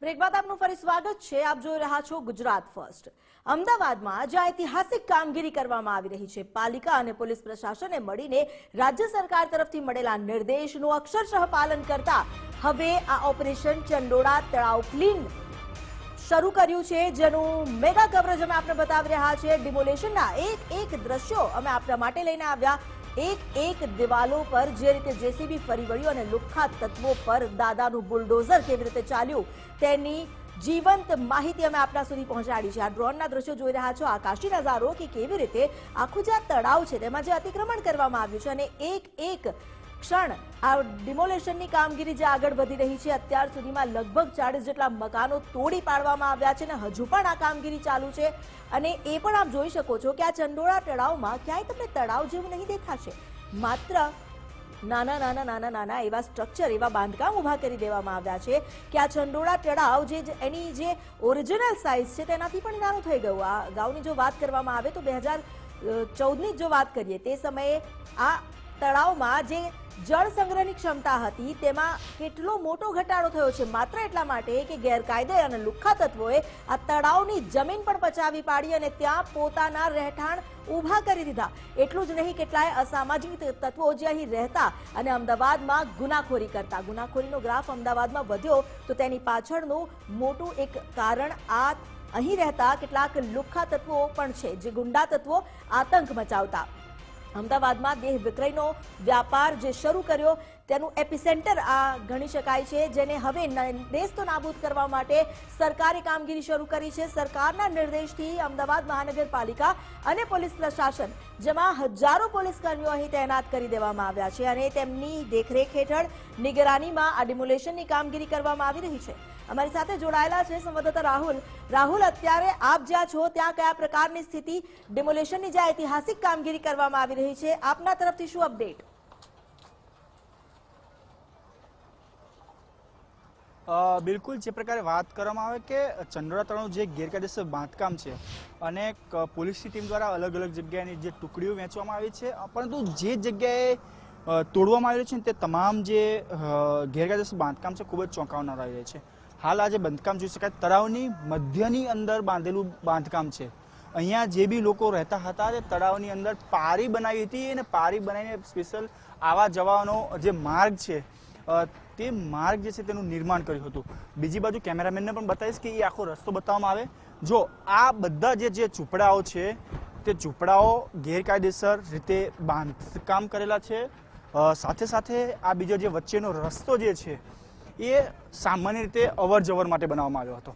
Break બાદ આપનું ફરી સ્વાગત છે। આપ જોઈ રહ્યા છો ગુજરાત ફર્સ્ટ। અમદાવાદમાં જે ઐતિહાસિક કામગીરી કરવામાં આવી રહી છે, પાલિકા અને પોલીસ પ્રશાસને મળીને રાજ્ય સરકાર તરફથી મળેલા નિર્દેશનું અક્ષરશઃ પાલન કરતા હવે આ ઓપરેશન ચંડોળા તળાવ ક્લીન શરૂ કર્યું છે, જેનું મેગા કવરેજ અમે આપને બતાવી રહ્યા છીએ। ડિમોલેશનના એક દ્રશ્યો અમે આપના માટે લઈને આવ્યા। એક દિવાલો પર જે રીતે જેસીબી ફરી વળ્યું અને લુખ્ખા તત્વો પર દાદાનું બુલડોઝર કેવી રીતે ચાલ્યું તેની જીવંત માહિતી અમે આપના સુધી પહોંચાડી છે। આ ડ્રોનના દ્રશ્યો જોઈ રહ્યા છો, આકાશી નજારો કે કેવી રીતે આખું જે તળાવ છે તેમાં જે અતિક્રમણ કરવામાં આવ્યું છે અને એક ક્ષણ આ ડિમોલેશનની કામગીરી જે આગળ વધી રહી છે। અત્યાર સુધીમાં લગભગ 40 જેટલા મકાનો તોડી પાડવામાં આવ્યા છે અને હજુ પણ આ કામગીરી ચાલુ છે। અને એ પણ આપ જોઈ શકો છો કે આ ચંડોળા તળાવમાં ક્યાંય તમને તળાવ જેવું નહીં દેખાશે, માત્ર નાના એવા સ્ટ્રક્ચર, એવા બાંધકામ ઊભા કરી દેવામાં આવ્યા છે કે આ ચંડોળા તળાવ એની જે ઓરિજિનલ સાઇઝ છે તેનાથી પણ નાનું થઈ ગયું। આ અગાઉની જો વાત કરવામાં આવે તો 2014ની જો વાત કરીએ તે સમયે આ તળાવમાં જે જળ સંગ્રહની ક્ષમતા હતી તેમાં કેટલો મોટો ઘટાડો થયો છે, માત્ર એટલા માટે કે ગેરકાયદે અને લુખ્ખા તત્વોએ આ તળાવની જમીન પણ પચાવી પાડી અને ત્યાં પોતાના રહેઠાણ ઊભા કરી દીધા। એટલું જ નહીં, કેટલાય અસામાજિક તત્વો જે અહીં રહેતા અને અમદાવાદમાં ગુનાખોરી કરતા, ગુનાખોરીનો ગ્રાફ અમદાવાદમાં વધ્યો તો તેની પાછળનું મોટું એક કારણ આ અહીં રહેતા કેટલાક લુખ્ખા તત્વો પણ છે, જે ગુંડા તત્વો આતંક મચાવતા। અમદાવાદમાં દેહ વિક્રયનો વ્યાપાર જે શરૂ કર્યો તેનું એપિસેન્ટર આ ગણી શકાય છે, જેને હવે નેસ્તો નાબૂદ કરવા માટે સરકારે કામગીરી શરૂ કરી છે। સરકારના નિર્દેશથી અમદાવાદ મહાનગરપાલિકા અને પોલીસ પ્રશાસન, જેમાં હજારો પોલીસ કર્મીઓ અહીં તૈનાત કરી દેવામાં આવ્યા છે અને તેમની દેખરેખ હેઠળ નિગરાનીમાં આ ડિમોલેશનની કામગીરી કરવામાં આવી રહી છે। અમારી સાથે જોડાયેલા છે સંવાદદાતા રાહુલ, અત્યારે આપ જ્યાં છો ત્યાં કયા પ્રકારની સ્થિતિ, ડિમોલેશનની જે ઐતિહાસિક કામગીરી કરવામાં આવી રહી છે, આપના તરફથી શું અપડેટ? બિલકુલ, જે પ્રકારે વાત કરવામાં આવે કે ચંડોળા તળાવનું જે ગેરકાયદેસર બાંધકામ છે અને પોલીસની ટીમ દ્વારા અલગ અલગ જગ્યાએની જે ટુકડીઓ વહેંચવામાં આવી છે, પરંતુ જે જગ્યાએ તોડવામાં આવ્યું છે તે તમામ જે ગેરકાયદેસર બાંધકામ છે ખૂબ જ ચોંકાવનાર આવી રહી છે। હાલ આ જે બાંધકામ જોઈ શકાય, તળાવની મધ્યની અંદર બાંધેલું બાંધકામ છે। અહીંયા જે બી લોકો રહેતા હતા તે તળાવની અંદર પારી બનાવી હતી અને પારી બનાવીને સ્પેશિયલ આવા જવાનો જે માર્ગ છે તે માર્ગ જે છે તેનું નિર્માણ કર્યું હતું। બીજી બાજુ કેમેરામેનને પણ બતાવીશ કે એ આખો રસ્તો બતાવવામાં આવે। જો આ બધા જે ઝૂંપડાઓ છે તે ઝૂંપડાઓ ગેરકાયદેસર રીતે બાંધકામ કરેલા છે, સાથે સાથે આ બીજો જે વચ્ચેનો રસ્તો જે છે એ સામાન્ય રીતે અવર જવર માટે બનાવવામાં આવ્યો હતો।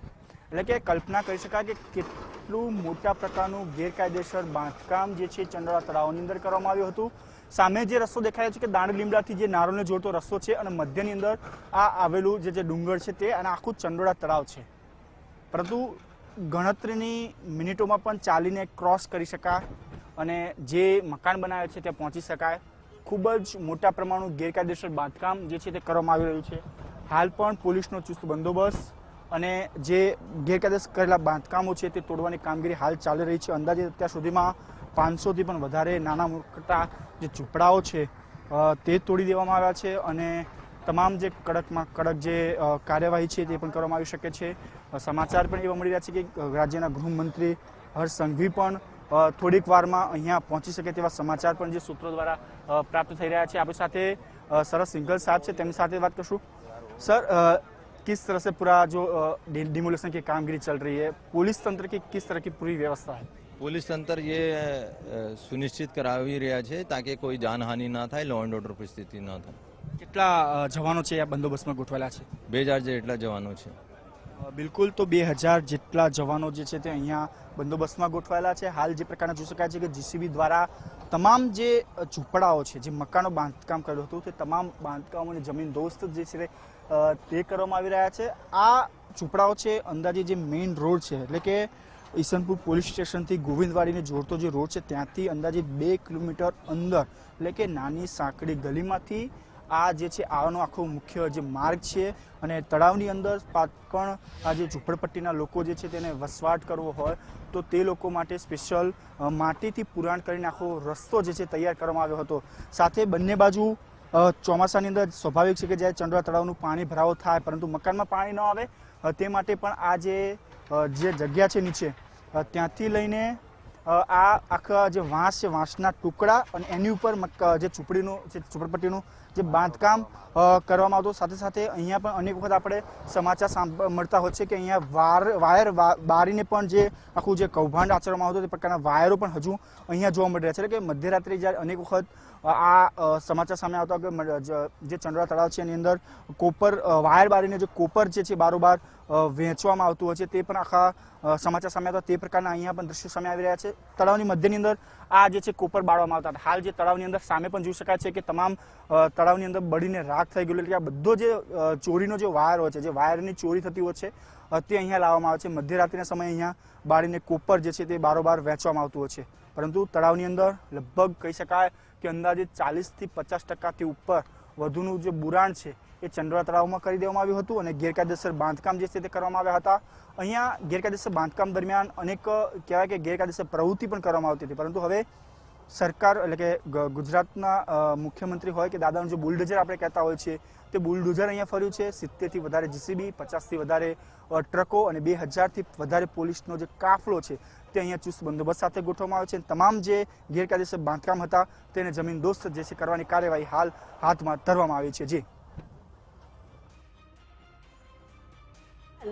એટલે કે કલ્પના કરી શકાય કે કેટલું મોટા પ્રકારનું ગેરકાયદેસર બાંધકામ જે છે ચંડોળા તળાવની અંદર કરવામાં આવ્યું હતું। સામે જે રસ્તો દેખાય છે કે દાંડ લીમડાથી જે નારોલને જોડતો રસ્તો છે અને મધ્યની અંદર આ આવેલું જે ડુંગર છે તે અને આખું ચંડોળા તળાવ છે, પરંતુ ગણતરીની મિનિટોમાં પણ ચાલીને ક્રોસ કરી શકાય અને જે મકાન બનાવે છે ત્યાં પહોંચી શકાય। ખૂબ જ મોટા પ્રમાણનું ગેરકાયદેસર બાંધકામ જે છે તે કરવામાં આવી રહ્યું છે। હાલ પણ પોલીસનો ચુસ્ત બંદોબસ્ત અને જે ગેરકાયદેસર કરેલા બાંધકામો છે તે તોડવાની કામગીરી હાલ ચાલી રહી છે। અંદાજે અત્યાર સુધીમાં 500થી પણ વધારે નાના મોટા જે ઝૂંપડાઓ છે તે તોડી દેવામાં આવ્યા છે અને તમામ જે કડકમાં કડક જે કાર્યવાહી છે તે પણ કરવામાં આવી શકે છે। સમાચાર પણ એવા મળી રહ્યા છે કે રાજ્યના ગૃહમંત્રી હર્ષ સંઘવી પણ થોડીક વારમાં અહીંયા પહોંચી શકે તેવા સમાચાર પણ જે સૂત્રો દ્વારા પ્રાપ્ત થઈ રહ્યા છે। આપણી સાથે સરસ સિંઘલ સાહેબ છે, તેમની સાથે વાત કરશું। सर, किस तरह से पूरा जो डिमोलेशन की कामगिरी चल रही है, पुलिस तंत्र की किस तरह की पूरी व्यवस्था है? पुलिस तंत्र ये सुनिश्चित કરાવી રહ્યા છે તાકે કોઈ જાનહાનિ ના થાય, લો એન્ડ ઓર્ડર પરિસ્થિતિ ના થાય। કેટલા જવાનો છે આ બંદોબસ્તમાં ગોઠવેલા છે? 2000 જેટલા જવાનો છે। બિલકુલ, તો 2000 જેટલા જવાનો જે છે તે અહીંયા બંદોબસ્તમાં ગોઠવાયેલા છે। હાલ જે પ્રકારના જોઈ શકાય છે કે જીસીબી દ્વારા તમામ જે ઝૂંપડાઓ છે, જે મકાનો બાંધકામ કર્યું હતું તે તમામ બાંધકામોની જમીન દોસ્ત જે છે તે કરવામાં આવી રહ્યા છે। આ ઝૂંપડાઓ છે અંદાજે જે મેઇન રોડ છે, એટલે કે ઈસનપુર પોલીસ સ્ટેશનથી ગોવિંદવાડીને જોડતો જે રોડ છે ત્યાંથી અંદાજે 2 કિલોમીટર અંદર, એટલે કે નાની સાંકડી ગલીમાંથી આ જે છે આનો આખો મુખ્ય જે માર્ગ છે અને તળાવની અંદર પણ આ જે ઝૂંપડપટ્ટીના લોકો જે છે તેને વસવાટ કરવો હોય તો તે લોકો માટે સ્પેશિયલ માટીથી પુરાણ કરીને આખો રસ્તો જે છે તૈયાર કરવામાં આવ્યો હતો। સાથે બંને બાજુ ચોમાસાની અંદર સ્વાભાવિક છે કે જ્યારે ચંડોળા તળાવનું પાણી ભરાવો થાય પરંતુ મકાનમાં પાણી ન આવે તે માટે પણ આ જે જગ્યા છે નીચે ત્યાંથી લઈને આ આખા જે વાંસ છે વાંસના ટુકડા અને એની ઉપર જે ઝૂંપડપટ્ટીનું જે બાંધકામ કરવામાં આવતું સાથે સાથે અહીંયા પણ અનેક વખત આપણે સમાચાર મળતા હોય છે કે અહીંયા વાયર બારીને પણ જે આખું જે કૌભાંડ આચરવામાં આવતું તે પ્રકારના વાયરો પણ હજુ અહીંયા જોવા મળી રહ્યા છે એટલે કે મધ્યરાત્રે જ્યારે અનેક વખત આ સમાચાર સામે આવતા કે જે ચંડોળા તળાવ છે એની અંદર કોપર વાયર બારીને જે કોપર જે છે બારોબાર વેચવામાં આવતું હોય છે તે પણ આખા સમાચાર સામે આવતા તે પ્રકારના અહીંયા પણ દ્રશ્યો સામે આવી રહ્યા છે તળાવની મધ્યની અંદર આ જે છે કોપર બાળવામાં આવતા હતા હાલ જે તળાવની અંદર સામે પણ જોઈ શકાય છે કે તમામ તળાવની અંદર બળીને રાખ થઈ ગયેલું એટલે કે આ બધો જે ચોરીનો જે વાયર હોય છે જે વાયરની ચોરી થતી હોય છે તે અહીંયા લાવવામાં આવે છે મધ્યરાત્રિના સમયે અહીંયા બાળીને કોપર જે છે તે બારોબાર વેચવામાં આવતું હોય છે પરંતુ તળાવની અંદર લગભગ કહી શકાય કે અંદાજે 40 થી 50% ઉપર વધુનું જે બુરાણ છે એ ચંડોળા તળાવમાં કરી દેવામાં આવ્યું હતું અને ગેરકાયદેસર બાંધકામ જે છે તે કરવામાં આવ્યા હતા અહીંયા ગેરકાયદેસર બાંધકામ દરમિયાન અનેક કહેવાય કે ગેરકાયદેસર પ્રવૃત્તિ પણ કરવામાં આવતી હતી પરંતુ હવે સરકાર એટલે કે ગુજરાતના મુખ્યમંત્રી હોય કે દાદાનું જે બુલડોઝર આપણે કહેતા હોય છે તે બુલડોઝર અહીંયા ફર્યું છે 70 થી વધારે જીસીબી 50 થી વધારે ટ્રકો અને 2000 થી વધારે પોલીસનો જે કાફલો છે તે અહીંયા ચુસ્ત બંદોબસ્ત સાથે ગોઠવવામાં આવે છે તમામ જે ગેરકાયદેસર બાંધકામ હતા તેને જમીનદોસ્ત જે છે કરવાની કાર્યવાહી હાલ હાથમાં ધરવામાં આવી છે જી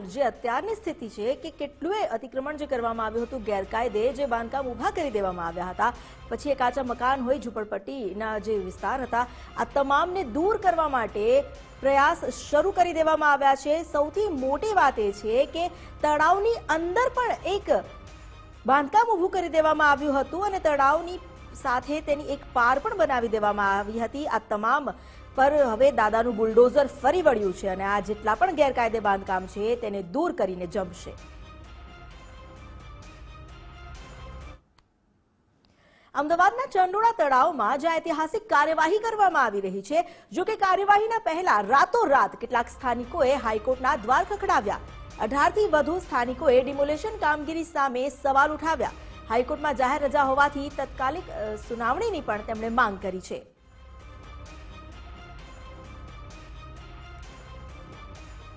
જે અત્યારની સ્થિતિ છે કે કેટલુંય અતિક્રમણ જે કરવામાં આવ્યું હતું ગેરકાયદે જે બાંધકામ ઊભા કરી દેવામાં આવ્યા હતા પછી એ કાચા મકાન હોય ઝૂંપડપટ્ટીના જે વિસ્તાર હતા આ તમામને દૂર કરવા માટે પ્રયાસ શરૂ કરી દેવામાં આવ્યા છે સૌથી મોટી વાત એ છે કે તળાવની અંદર પણ એક બાંધકામ ઊભું કરી દેવામાં આવ્યું હતું અને તળાવની સાથે તેની એક પાર પણ બનાવી દેવામાં આવી હતી આ તમામ પર હવે દાદાનું બુલડોઝર ફરી વળ્યું છે અને આ જેટલા પણ ગેરકાયદે બાંધકામ છે તેને દૂર કરીને જમશે અમદાવાદના ચંડોળા તળાવમાં જ્યાં ઐતિહાસિક કાર્યવાહી કરવામાં આવી રહી છે જો કે કાર્યવાહીના પહેલા રાતોરાત કેટલાક સ્થાનિકોએ હાઈકોર્ટના દ્વાર ખખડાવ્યા 18 થી વધુ સ્થાનિકોએ ડિમોલેશન કામગીરી સામે સવાલ ઉઠાવ્યા હાઈકોર્ટમાં જાહેર રજા હોવાથી તત્કાલિક સુનાવણીની પણ તેમણે માંગ કરી છે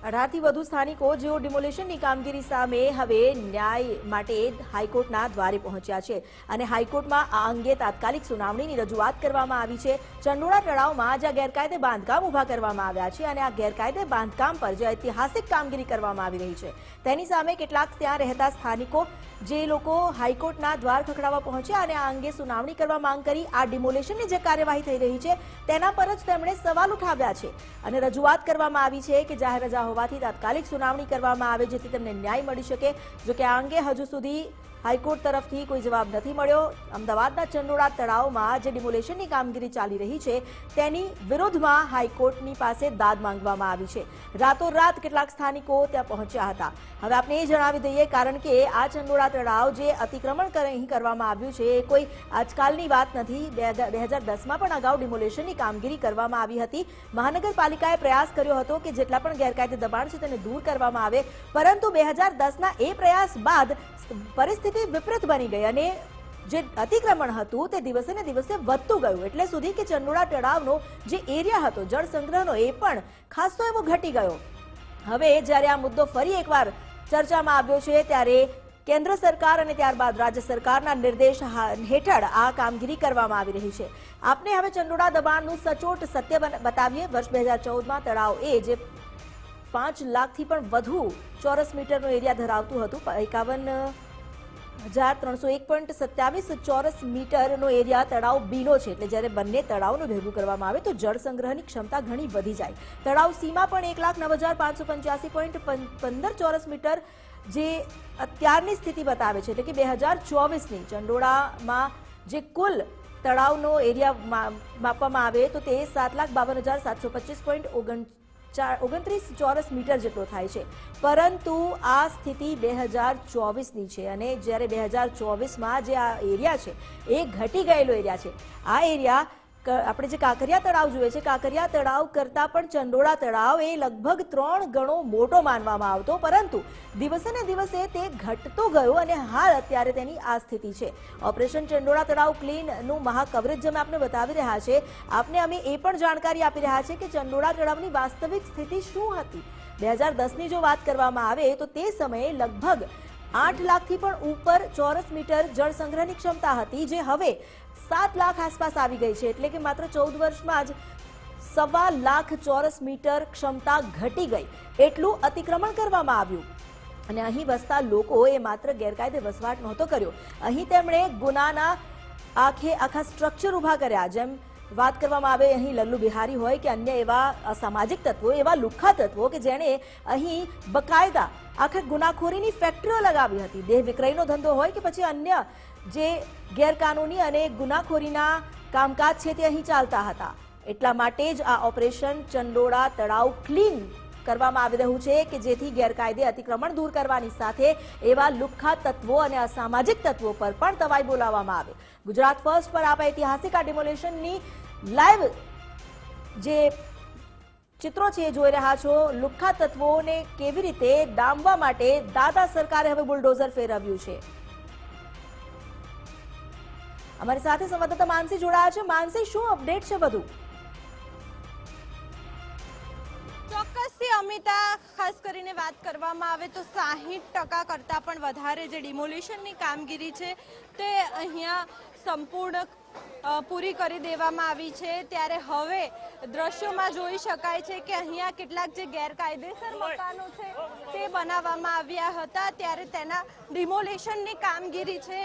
18 થી વધુ સ્થાનિકો જેઓ ડિમોલેશનની કામગીરી સામે હવે ન્યાય માટે હાઈકોર્ટના દ્વારે પહોંચ્યા છે અને હાઈકોર્ટમાં આ અંગે તાત્કાલિક સુનાવણીની રજૂઆત કરવામાં આવી છે ચંડોળા તળાવમાં જ્યાં ગેરકાયદે બાંધકામ ઊભા કરવામાં આવ્યા છે અને આ ગેરકાયદે બાંધકામ પર જે ઐતિહાસિક કામગીરી કરવામાં આવી રહી છે તેની સામે કેટલાક ત્યાં રહેતા સ્થાનિકો જે લોકો હાઈકોર્ટના દ્વાર ખખડાવવા પહોંચ્યા અને આ અંગે સુનાવણી કરવા માંગ કરી આ ડિમોલેશનની જે કાર્યવાહી થઈ રહી છે તેના પર જ તેમણે સવાલ ઉઠાવ્યા છે અને રજૂઆત કરવામાં આવી છે કે જાહેર રજા હોવાથી તાત્કાલિક સુનાવણી કરવામાં આવે જેથી તેમને ન્યાય મળી શકે જો કે આ અંગે હજુ સુધી હાઈકોર્ટ તરફથી કોઈ જવાબ નથી મળ્યો અમદાવાદના ચંડોળા તળાવમાં જે ડિમોલેશનની કામગીરી ચાલી રહી છે તેની વિરોધમાં હાઈકોર્ટની પાસે દાદ માંગવામાં આવી છે રાતોરાત કેટલાક સ્થાનિકો ત્યાં પહોંચ્યા હતા હવે આપણે એ જણાવી દઈએ કારણ કે આ ચંડોળા તળાવ જે અતિક્રમણ અહીં કરવામાં આવ્યું છે એ કોઈ આજકાલની વાત નથી 2010માં પણ અગાઉ ડિમોલેશનની કામગીરી કરવામાં આવી હતી મહાનગરપાલિકાએ પ્રયાસ કર્યો હતો કે જેટલા પણ ગેરકાયદે દબાણ છે તેને દૂર કરવામાં આવે પરંતુ 2010ના એ પ્રયાસ બાદ પરિસ્થિતિ વિપરીત બની ગઈ અને જે અતિક્રમણ હતું તે દિવસે ને દિવસે વધતું ગયું એટલે સુધી કે ચંડોળા તળાવનો જે એરિયા હતો જળ સંગ્રહનો એ પણ ખાસો એવો ઘટી ગયો હવે જ્યારે આ મુદ્દો ફરી એકવાર ચર્ચામાં આવ્યો છે ત્યારે કેન્દ્ર સરકાર અને ત્યારબાદ રાજ્ય સરકારના નિર્દેશ હેઠળ આ કામગીરી કરવામાં આવી રહી છે આપને હવે ચંડોળા દબાણનું સચોટ સત્ય બતાવીએ વર્ષ 2014માં તળાવ એ જે 5 લાખથી પણ વધુ ચોરસ મીટરનો એરિયા ધરાવતું હતું 51,301.27 ચોરસ મીટરનો એરિયા તળાવ બીનો છે એટલે જ્યારે બંને તળાવનું ભેગું કરવામાં આવે તો જળ સંગ્રહની ક્ષમતા ઘણી વધી જાય તળાવ સીમા પણ 1,09,585.15 ચોરસ મીટર જે અત્યારની સ્થિતિ બતાવે છે એટલે કે 2024ની ચંડોળામાં જે કુલ તળાવનો એરિયા માપવામાં આવે તો તે 7,52,725.29 ચોરસ મીટર જેટલો થાય છે પરંતુ આ સ્થિતિ 2024ની છે અને જ્યારે 2024માં જે આ એરિયા છે એ ઘટી ગયેલો એરિયા છે આ એરિયા આપણે જે કાંકરિયા તળાવ જોઈએ છે, કાંકરિયા તળાવ કરતાં પણ ચંડોળા તળાવ એ લગભગ 3 ગણો મોટો માનવામાં આવતો, પરંતુ દિવસે ને દિવસે તે ઘટતો ગયો અને હાલ અત્યારે તેની આ સ્થિતિ છે. ઓપરેશન ચંડોળા તળાવ ક્લીનનું મહાકવરેજ જે આપને બતાવી રહ્યા છે, આપને અમે એ પણ જાણકારી આપી રહ્યા છે કે ચંડોળા તળાવની વાસ્તવિક સ્થિતિ શું હતી. 2010ની જો વાત કરવામાં આવે તો તે સમયે લગભગ 8 લાખથી પણ ઉપર ચોરસ મીટર જળ સંગ્રહની ક્ષમતા હતી, જે હવે 7 લાખ આસપાસ આવી ગઈ છે. એટલે કે માત્ર 14 વર્ષમાં જ 1.25 લાખ ચોરસ મીટર ક્ષમતા ઘટી ગઈ. એટલું અતિક્રમણ કરવામાં આવ્યું અને અહીં વસતા લોકોએ માત્ર ગેરકાયદે વસવાટ નહોતો કર્યો, અહીં તેમણે ગુનાના આખા સ્ટ્રક્ચર ઊભા કર્યા. જેમ વાત કરવામાં આવે અહીં લલ્લુ બિહારી હોય કે અન્ય એવા અસામાજિક તત્વો, એવા લુખ્ખા તત્વો કે જેણે અહીં બકાયદા આખા ગુનાખોરીની ફેક્ટરીઓ લગાવી હતી. દેહ વિક્રયનો ધંધો હોય કે પછી અન્ય જે ગેરકાનૂની અને ગુનાખોરીના કામકાજ છે તે અહીં ચાલતા હતા. એટલા માટે જ આ ઓપરેશન ચંડોળા તળાવ ક્લીન કરવામાં આવી રહ્યું છે કે જેથી ગેરકાયદે અતિક્રમણ દૂર કરવાની સાથે એવા લુખ્ખા તત્વો અને અસામાજિક તત્વો પર પણ તવાઈ બોલાવવામાં આવે. ગુજરાત ફર્સ્ટ પર આપ ઐતિહાસિક આ ડિમોલેશનની લાઈવ જે ચિત્રો છે જોઈ રહ્યા છો. લુખ્ખા તત્વોને કેવી રીતે ડામવા માટે દાદા સરકારે હવે બુલડોઝર ફેરવ્યું છે. અમારી સાથે સંવાદદાતા માનસી જોડાયા છે. માનસી, શું અપડેટ છે બધું? ચોક્કસથી અમિતા, ખાસ કરીને વાત કરવામાં આવે તો 60% કરતાં પણ વધારે જે ડિમોલિશનની કામગીરી છે તે અહીંયા સંપૂર્ણ પૂરી કરી દેવામાં આવી છે. ત્યારે હવે દ્રશ્યોમાં જોઈ શકાય છે કે અહીંયા કેટલાક જે ગેરકાયદેસર મકાનો છે તે બનાવવામાં આવ્યા હતા, ત્યારે તેના ડિમોલિશનની કામગીરી છે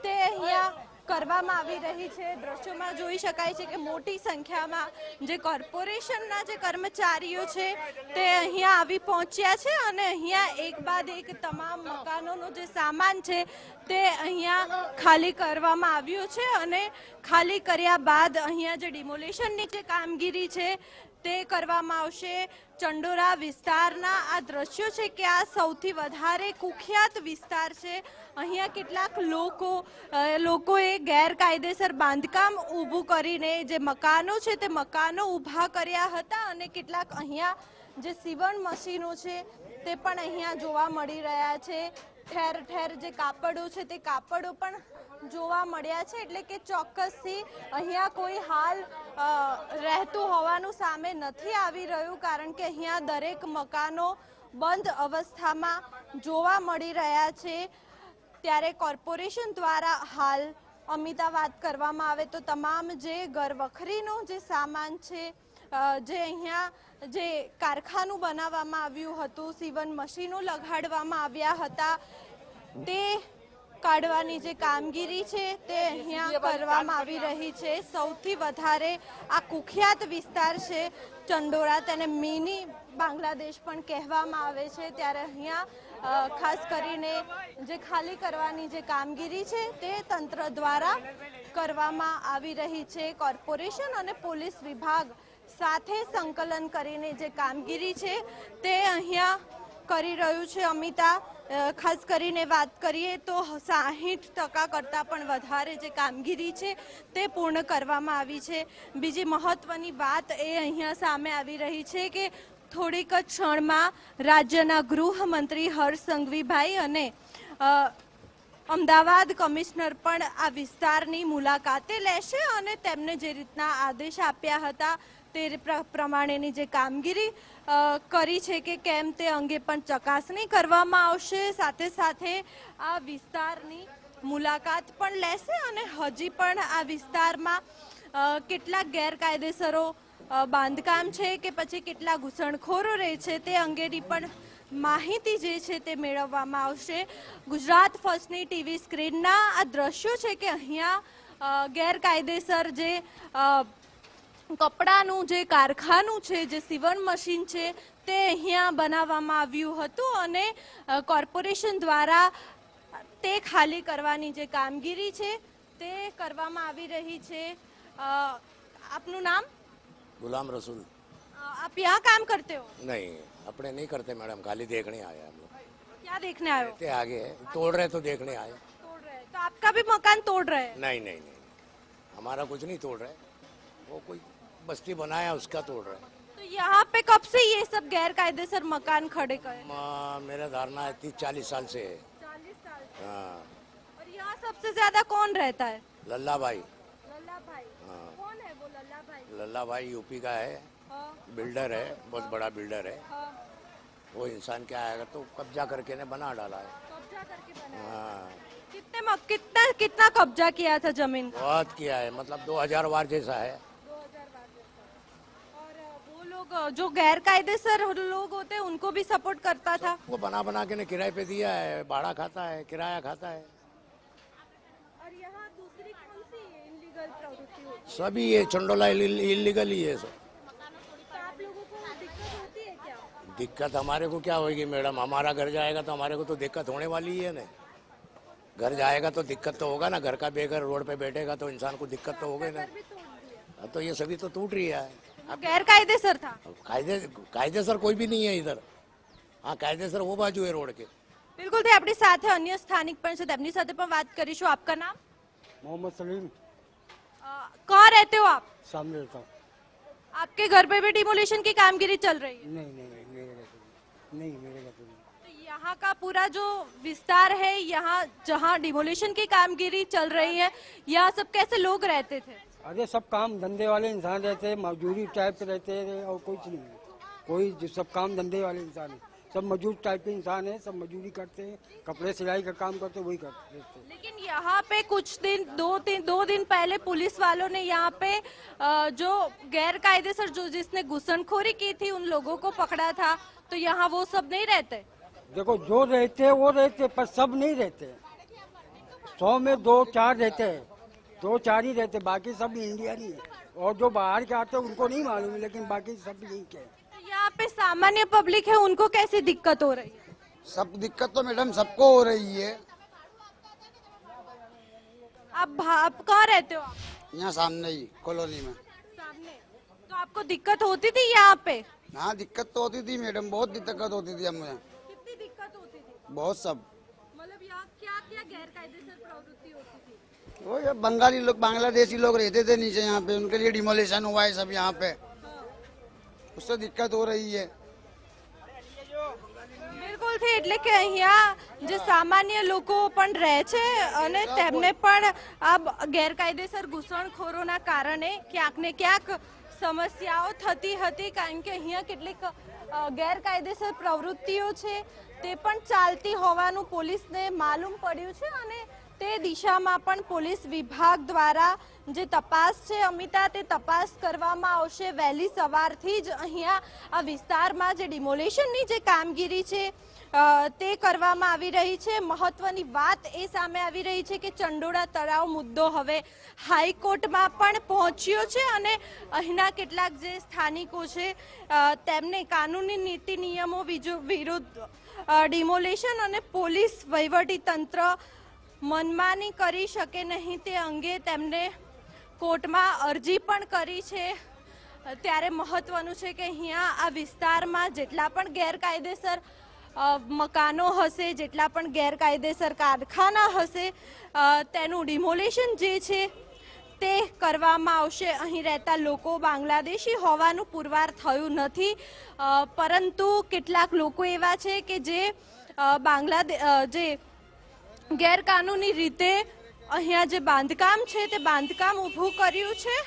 તે અહીંયા કરવામાં આવી રહી છે. દ્રશ્યોમાં જોઈ શકાય છે કે મોટી સંખ્યામાં જે કોર્પોરેશનના જે કર્મચારીઓ છે તે અહીંયા આવી પહોંચ્યા છે અને અહીંયા એક બાદ એક તમામ મકાનોનો જે સામાન છે તે અહીંયા ખાલી કરવામાં આવ્યો છે અને ખાલી કર્યા બાદ અહીંયા જે ડિમોલેશનની જે કામગીરી છે તે કરવામાં આવશે. ચંડોળા વિસ્તારના આ દ્રશ્યો છે કે આ સૌથી વધારે કુખ્યાત વિસ્તાર છે. અહીંયા કેટલાક લોકોએ ગેરકાયદેસર બાંધકામ ઊભું કરીને જે મકાનો છે તે મકાનો ઊભા કર્યા હતા અને કેટલાક અહીંયા જે સીવણ મશીનો છે તે પણ અહીંયા જોવા મળી રહ્યા છે. ઠેર ઠેર જે કાપડો છે તે કાપડો પણ જોવા મળ્યા છે. એટલે કે ચોક્કસથી અહીંયા કોઈ હાલ રહેતું હોવાનું સામે નથી આવી રહ્યું, કારણ કે અહીંયા દરેક મકાનો બંધ અવસ્થામાં જોવા મળી રહ્યા છે. ત્યારે કોર્પોરેશન દ્વારા હાલ અમિતા વાત કરવામાં આવે તો તમામ જે ઘરવખરીનો જે સામાન છે, જે અહીંયા જે કારખાનું બનાવવામાં આવ્યું હતું, સીવણ મશીનો લગાડવામાં આવ્યા હતા, તે કાઢવાની જે કામગીરી છે તે અહીંયા કરવામાં આવી રહી છે. સૌથી વધારે આ કુખ્યાત વિસ્તાર છે ચંડોળા, તેને મિની બાંગ્લાદેશ પણ કહેવામાં આવે છે. ત્યારે અહીંયા ખાસ કરીને જે ખાલી કરવાની જે કામગીરી છે તે તંત્ર દ્વારા કરવામાં આવી રહી છે. કોર્પોરેશન અને પોલીસ વિભાગ સાથે સંકલન કરીને જે કામગીરી છે તે અહીંયા કરી રહ્યું છે. અમિતા, ખાસ કરીને વાત કરીએ તો 60% કરતાં પણ વધારે જે કામગીરી છે તે પૂર્ણ કરવામાં આવી છે. બીજી મહત્વની વાત એ અહીંયા સામે આવી રહી છે કે થોડીક જ ક્ષણમાં રાજ્યના ગૃહમંત્રી હર્ષ સંઘવીભાઈ અને અમદાવાદ કમિશનર પણ આ વિસ્તારની મુલાકાતે લેશે અને તેમને જે રીતના આદેશ આપ્યા હતા તે પ્રમાણેની જે કામગીરી કરી છે કે કેમ તે અંગે પણ ચકાસણી કરવામાં આવશે. સાથે સાથે આ વિસ્તારની મુલાકાત પણ લેશે અને હજી પણ આ વિસ્તારમાં કેટલાક ગેરકાયદેસરો બાંધકામ છે કે પછી કેટલા ઘૂસણખોરો રહે છે તે અંગેની પણ માહિતી જે છે તે મેળવવામાં આવશે. ગુજરાત ફર્સ્ટની ટીવી સ્ક્રીનના આ દ્રશ્યો છે કે અહીંયા ગેરકાયદેસર જે કપડાનું જે કારખાનું છે, જે સીવણ મશીન છે તે અહીંયા બનાવવામાં આવ્યું હતું અને કોર્પોરેશન દ્વારા તે ખાલી કરવાની જે કામગીરી છે તે કરવામાં આવી રહી છે. આપનું નામ? गुलाम रसूल। आप यहाँ काम करते हो? नहीं, अपने नहीं करते मैडम, खाली देखने आए हम लोग। क्या देखने आए हो? आगे है, तोड़ रहे तो देखने आए। तोड़ रहे तो आपका भी मकान तोड़ रहे हैं? नहीं नहीं नहीं, हमारा कुछ नहीं तोड़ रहे, वो कोई बस्ती बनाया उसका तोड़ रहे हैं। तो यहाँ पे कब से ये सब गैर कायदेसर मकान खड़े करे? मेरा धारणा है 30-40 साल से है। 40 साल से। हाँ, और यहाँ सबसे ज्यादा कौन रहता है? लल्ला भाई। लल्ला भाई। हाँ। कौन है वो लल्ला भाई? लल्ला भाई यूपी का है, हाँ, बिल्डर है, बहुत बड़ा बिल्डर है। हाँ। वो इंसान क्या आएगा तो कब्जा करके ने बना डाला है। कब्जा करके बनाया। हाँ, कितना कब्जा किया था जमीन का? बहुत किया है, मतलब 2000 वार जैसा है। 2000 बार जैसा। और वो लोग जो गैर कायदेसर लोग होते हैं उनको भी सपोर्ट करता था। वो बना बना के ने किराए पे दिया है, भाड़ा खाता है, किराया खाता है। और यहाँ दूसरी कौन सी इलीगल प्रवृत्ति होती है? सभी ये चंडोला इलीगल ही है सब। तो आप लोगों को दिक्कत होती है क्या? दिक्कत हमारे को क्या होगी मैडम, हमारा घर जाएगा तो हमारे को तो दिक्कत होने वाली ही है ना। घर जाएगा तो दिक्कत तो होगा ना, घर का बेघर रोड पे बैठेगा तो इंसान को दिक्कत तो होगी ना। तो ये सभी तो टूट रही है। वो गैर कायदेसर था। કાયદેસર કોઈ બી નહીં है इधर। हाँ, કાયદેસર वो बाजू है रोड के। બિલકુલ તે આપણી સાથે અન્ય સ્થાનિક પણ છે તેમની સાથે પણ વાત કરીશું. આપકા નામ? मोहम्मद सलीम कहाँ रहते हो आप? सामने रहता हूँ। आपके घर पे भी डिमोलिशन की कामगिरी चल रही है? नहीं नहीं नहीं, मेरे घर पे नहीं, मेरे घर पे नहीं। तो यहाँ का पूरा जो विस्तार है, यहाँ जहाँ डिमोलिशन की कामगिरी चल रही है, यहाँ सब कैसे लोग रहते थे? अरे सब काम धंधे वाले इंसान रहते हैं, मजदूरी टाइप के रहते हैं और कुछ नहीं है। कोई जो सब काम धंधे वाले इंसान है, सब मजदूर टाइप के इंसान है, सब मजदूरी करते हैं, कपड़े सिलाई का काम करते हैं, वही करते रहते हैं। लेकिन यहाँ पे कुछ दिन दो दिन पहले पुलिस वालों ने यहाँ पे जो गैर कायदेसर जो जिसने घुसनखोरी की थी उन लोगों को पकड़ा था. तो यहाँ वो सब नहीं रहते? देखो जो रहते हैं वो रहते हैं, पर सब नहीं रहते हैं। 100 में 2-4 रहते हैं, 2-4 ही रहते, बाकी सब इंडिया नहीं है। और जो बाहर के आते हैं उनको नहीं मालूम, लेकिन बाकी सब यही के हैं। तो यहाँ पे सामान्य पब्लिक है, उनको कैसी दिक्कत हो रही है? सब दिक्कत तो मैडम सबको हो रही है। आप कहाँ रहते हो? आप यहाँ सामने ही कॉलोनी में। सामने. तो आपको दिक्कत होती थी यहाँ पे? हाँ, दिक्कत तो होती थी मैडम, बहुत दिक्कत होती थी हमें, कितनी दिक्कत होती थी? बहुत सब। मतलब यहाँ क्या क्या गैर कायदेसर प्रवृत्ति होती थी? वो ये बंगाली लोग, बांग्लादेशी लोग रहते थे नीचे यहाँ पे, उनके लिए डिमोलिशन हुआ है सब यहाँ पे, उससे दिक्कत हो रही है। બિલકુલ થી એટલે કે અહીંયા જે સામાન્ય લોકો પણ રહે છે અને તેમને પણ આ ગેરકાયદેસર ઘૂસણખોરોના કારણે ક્યાંક ને ક્યાંક સમસ્યાઓ થતી હતી, કારણ કે અહીંયા કેટલીક ગેરકાયદેસર પ્રવૃત્તિઓ છે તે પણ ચાલતી હોવાનું પોલીસને માલુમ પડ્યું છે અને તે દિશામાં પણ પોલીસ વિભાગ દ્વારા જે તપાસ છે અમિતા તે તપાસ કરવામાં આવશે. વહેલી સવારથી જ અહીંયા આ વિસ્તારમાં જે ડિમોલેશનની જે કામગીરી છે તે કરવામાં આવી રહી છે. મહત્વની વાત એ સામે આવી રહી છે કે ચંડોળા તળાવ મુદ્દો હવે હાઈકોર્ટમાં પણ પહોંચ્યો છે અને અહીંના કેટલાક જે સ્થાનિકો છે તેમને કાનૂની નીતિ નિયમો વિરુદ્ધ ડિમોલેશન અને પોલીસ વહીવટી તંત્ર મનમાની કરી શકે નહીં તે અંગે તેમને કોર્ટમાં અરજી પણ કરી છે. ત્યારે મહત્વનું છે કે અહીંયા આ વિસ્તારમાં જેટલા પણ ગેરકાયદેસર મકાનો હશે, જેટલા પણ ગેરકાયદેસર કારખાના હશે તેનું ડિમોલેશન જે છે તે કરવામાં આવશે. અહીં રહેતા લોકો બાંગ્લાદેશી હોવાનું પુરવાર થયું નથી, પરંતુ કેટલાક લોકો એવા છે કે જે જે ગેરકાનૂની રીતે અહીંયા જે બાંધકામ છે તે બાંધકામ ઊભું કર્યું છે.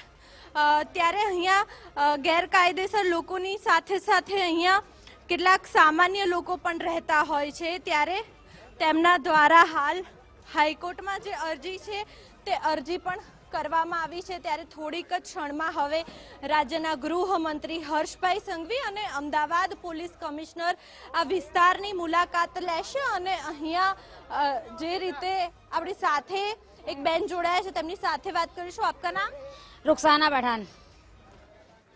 ત્યારે અહીંયા ગેરકાયદેસર લોકોની સાથે સાથે અહીંયા કેટલાક સામાન્ય લોકો પણ રહેતા હોય છે. ત્યારે તેમના દ્વારા હાલ હાઈકોર્ટમાં જે અરજી છે તે અરજી પણ કરવામાં આવી છે. ત્યારે થોડીક જ ક્ષણમાં હવે રાજ્યના ગૃહમંત્રી હર્ષભાઈ સંઘવી અને અમદાવાદ પોલીસ કમિશનર આ વિસ્તારની મુલાકાત લેશે અને અહીંયા જે રીતે આપણી સાથે એક બેન જોડાયા છે તેમની સાથે વાત કરીશું. આપકા નામ? रुखसाना पठान।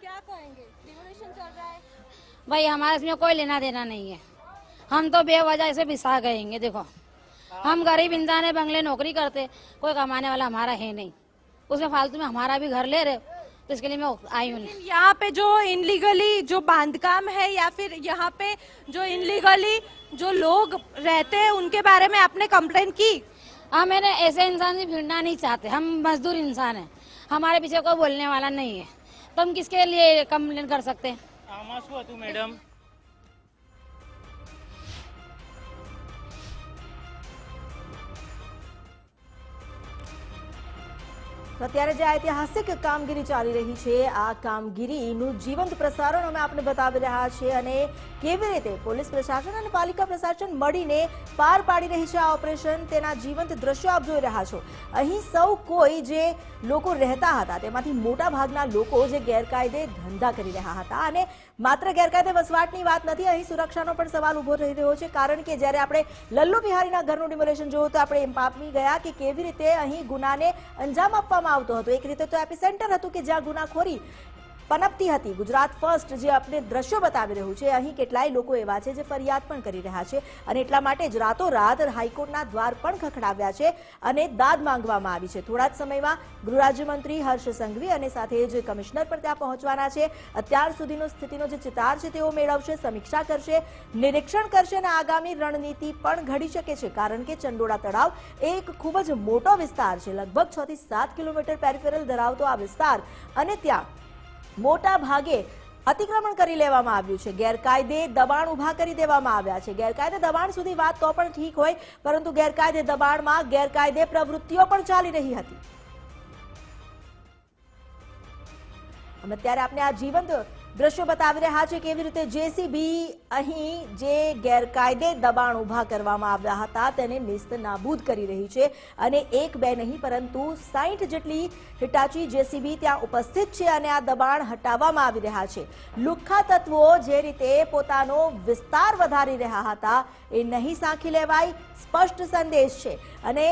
क्या कहेंगे? डिमोलिशन चल रहा है. भाई हमारे इसमें कोई लेना देना नहीं है, हम तो बेवजह से बिसा गएंगे। देखो हम गरीब इंसान है, बंगले नौकरी करते, कोई कमाने वाला हमारा है नहीं, उसमें फालतू में हमारा भी घर ले रहे, तो इसके लिए मैं आई हूँ। यहाँ पे जो इनलीगली जो बांधकाम है या फिर यहाँ पे जो इनलीगली जो लोग रहते हैं उनके बारे में आपने कंप्लेन की? मैंने ऐसे इंसान से भिड़ना नहीं चाहते, हम मजदूर इंसान हैं, हमारे पीछे कोई बोलने वाला नहीं है। तो हम किसके लिए कंप्लेन कर सकते हैं? આમાં શું હતું મેડમ? અત્યારે જે ઐતિહાસિક કામગીરી ચાલી રહી છે આ કામગીરીનું જીવંત પ્રસારણ અમે આપને બતાવી રહ્યા છીએ અને કેવી રીતે પોલીસ પ્રશાસન અને પાલિકા પ્રશાસન મળીને પાર પાડી રહી છે આ ઓપરેશન તેના જીવંત દ્રશ્યો આપ જોઈ રહ્યા છો। અહીં સૌ કોઈ જે લોકો રહેતા હતા તેમાંથી મોટા ભાગના લોકો જે ગેરકાયદે ધંધા કરી રહ્યા હતા અને માત્ર ગેરકાયદે વસવાટની વાત નથી, અહીં સુરક્ષાનો પણ સવાલ ઉભો રહી રહ્યો છે કારણ કે જ્યારે આપણે લલ્લુ બિહારીના ઘરનું ડિમોલેશન જોયું તો આપણે એમ પામી ગયા કે કેવી રીતે અહીં ગુનાને અંજામ આપવામાં આવતો હતો। એક રીતે તો એપિસેન્ટર હતું કે જ્યાં ગુનાખોરી પનપતી હતી। ગુજરાત ફર્સ્ટ જે આપણે દ્રશ્યો બતાવી રહ્યું છે અહીં કેટલાય લોકો એવા છે જે ફરિયાદ પણ કરી રહ્યા છે અને એટલા માટે જ રાતોરાત હાઈકોર્ટના દ્વાર પણ ખખડાવ્યા છે અને દાદ માંગવામાં આવી છે। થોડા જ સમયમાં ગૃહ રાજ્યમંત્રી હર્ષ સંઘવી અને સાથે જ કમિશનર પણ ત્યાં પહોંચવાના છે। અત્યાર સુધીનો સ્થિતિનો જે ચિતાર છે તેઓ મેળવશે, સમીક્ષા કરશે, નિરીક્ષણ કરશે અને આગામી રણનીતિ પણ ઘડી શકે છે કારણ કે ચંડોળા તળાવ એક ખૂબ જ મોટો વિસ્તાર છે, લગભગ 6 થી 7 કિલોમીટર પેરિફેરલ ધરાવતો આ વિસ્તાર અને ત્યાં મોટા ભાગે અતિક્રમણ કરી લેવામાં આવ્યું છે, ગેરકાયદે દબાણ ઉભા કરી દેવામાં આવ્યા છે। ગેરકાયદે દબાણ સુધી વાત તો પણ ઠીક હોય પરંતુ ગેરકાયદે દબાણમાં ગેરકાયદે પ્રવૃત્તિઓ પણ ચાલી રહી હતી। અમે ત્યારે આપણે આ જીવંત દ્રશ્યો બતાવી રહ્યા છે કેવી રીતે જેસીબી અહીં જે ગેરકાયદે દબાણ ઉભા કરવામાં આવ્યા હતા તેને નિસ્ત નાબૂદ કરી રહી છે અને એક બે નહીં પરંતુ 60 જેટલી હિટાચી જેસીબી ત્યાં ઉપસ્થિત છે અને આ દબાણ હટાવવામાં આવી રહ્યા છે। લુખ્ખા તત્વો જે રીતે પોતાનો વિસ્તાર વધારી રહ્યા હતા એ નહીં સાંખી લેવાય, સ્પષ્ટ સંદેશ છે। અને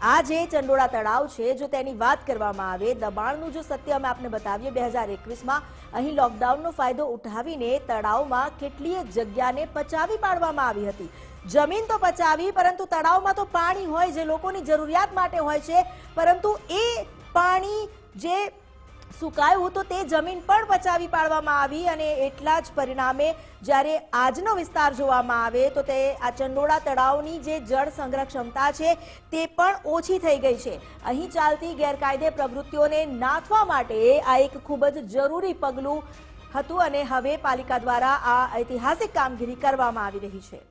આ જે ચંડોળા તળાવ છે જો તેની વાત કરવામાં આવે, દબાણનું જો સત્ય અમે આપને બતાવીએ 2021માં અહીં લોકડાઉનનો ફાયદો ઉઠાવીને તળાવમાં કેટલીય જગ્યાને પચાવી પાડવામાં આવી હતી। જમીન તો પચાવી પરંતુ તળાવમાં તો પાણી હોય જે લોકોની જરૂરિયાત માટે હોય છે પરંતુ એ પાણી જે સુકાયું તો તે જમીન પણ પચાવી પાડવામાં આવી અને એટલા જ પરિણામે જ્યારે આજનો વિસ્તાર જોવામાં આવે તો તે આ ચંડોળા તળાવની જે જળ સંગ્રહ ક્ષમતા છે તે પણ ઓછી થઈ ગઈ છે। અહીં ચાલતી ગેરકાયદે પ્રવૃત્તિઓને નાથવા માટે આ એક ખૂબ જ જરૂરી પગલું હતું અને હવે પાલિકા દ્વારા આ ઐતિહાસિક કામગીરી કરવામાં આવી રહી છે।